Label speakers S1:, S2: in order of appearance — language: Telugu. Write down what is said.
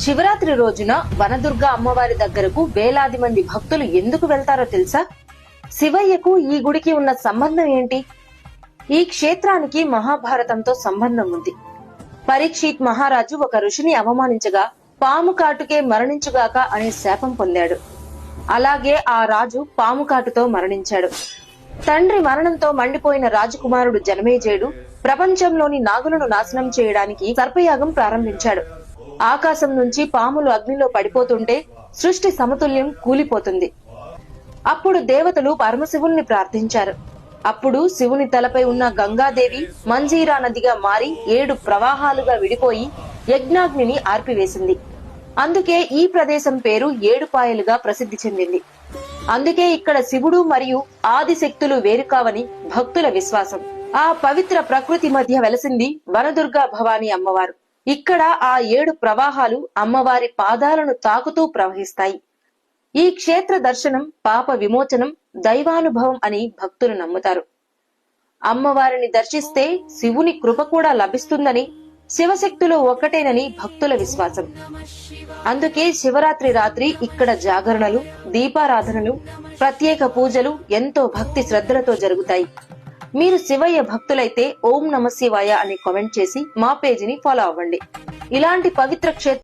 S1: శివరాత్రి రోజున వనదుర్గ అమ్మవారి దగ్గరకు వేలాది మంది భక్తులు ఎందుకు వెళ్తారో తెలుసా? శివయ్యకు ఈ గుడికి ఉన్న సంబంధం ఏంటి? ఈ క్షేత్రానికి మహాభారతంతో సంబంధం ఉంది. పరీక్షిత్ మహారాజు ఒక ఋషిని అవమానించగా పాము కాటుకే మరణించుగాక అనే శాపం పొందాడు. అలాగే ఆ రాజు పాము కాటుతో మరణించాడు. తండ్రి మరణంతో మండిపోయిన రాజకుమారుడు జనమేజయుడు ప్రపంచంలోని నాగులను నాశనం చేయడానికి సర్పయాగం ప్రారంభించాడు. ఆకాశం నుంచి పాములు అగ్నిలో పడిపోతుంటే సృష్టి సమతుల్యం కూలిపోతుంది. అప్పుడు దేవతలు పరమశివుణ్ణి ప్రార్థించారు. అప్పుడు శివుని తలపై ఉన్న గంగాదేవి మంజీరా నదిగా మారి 7 ప్రవాహాలుగా విడిపోయి యజ్ఞాగ్నిని ఆర్పివేసింది. అందుకే ఈ ప్రదేశం పేరు ఏడుపాయలుగా ప్రసిద్ధి చెందింది. అందుకే ఇక్కడ శివుడు మరియు ఆదిశక్తులు వేరుకావని భక్తుల విశ్వాసం. ఆ పవిత్ర ప్రకృతి మధ్య వెలసింది వనదుర్గా భవానీ అమ్మవారు. ఇక్కడ ఆ 7 ప్రవాహాలు అమ్మవారి పాదాలను తాకుతూ ప్రవహిస్తాయి. ఈ క్షేత్ర దర్శనం పాప విమోచనం, దైవానుభవం అని భక్తులు నమ్ముతారు. అమ్మవారిని దర్శిస్తే శివుని కృప కూడా లభిస్తుందని, శివశక్తులు ఒక్కటేనని భక్తుల విశ్వాసం. అందుకే శివరాత్రి రాత్రి ఇక్కడ జాగరణలు, దీపారాధనలు, ప్రత్యేక పూజలు ఎంతో భక్తి శ్రద్ధలతో జరుగుతాయి. మీరు శివయ్య భక్తులైతే ఓం నమ శివాయ అని కామెంట్ చేసి మా పేజీని ఫాలో అవ్వండి. ఇలాంటి పవిత్ర క్షేత్ర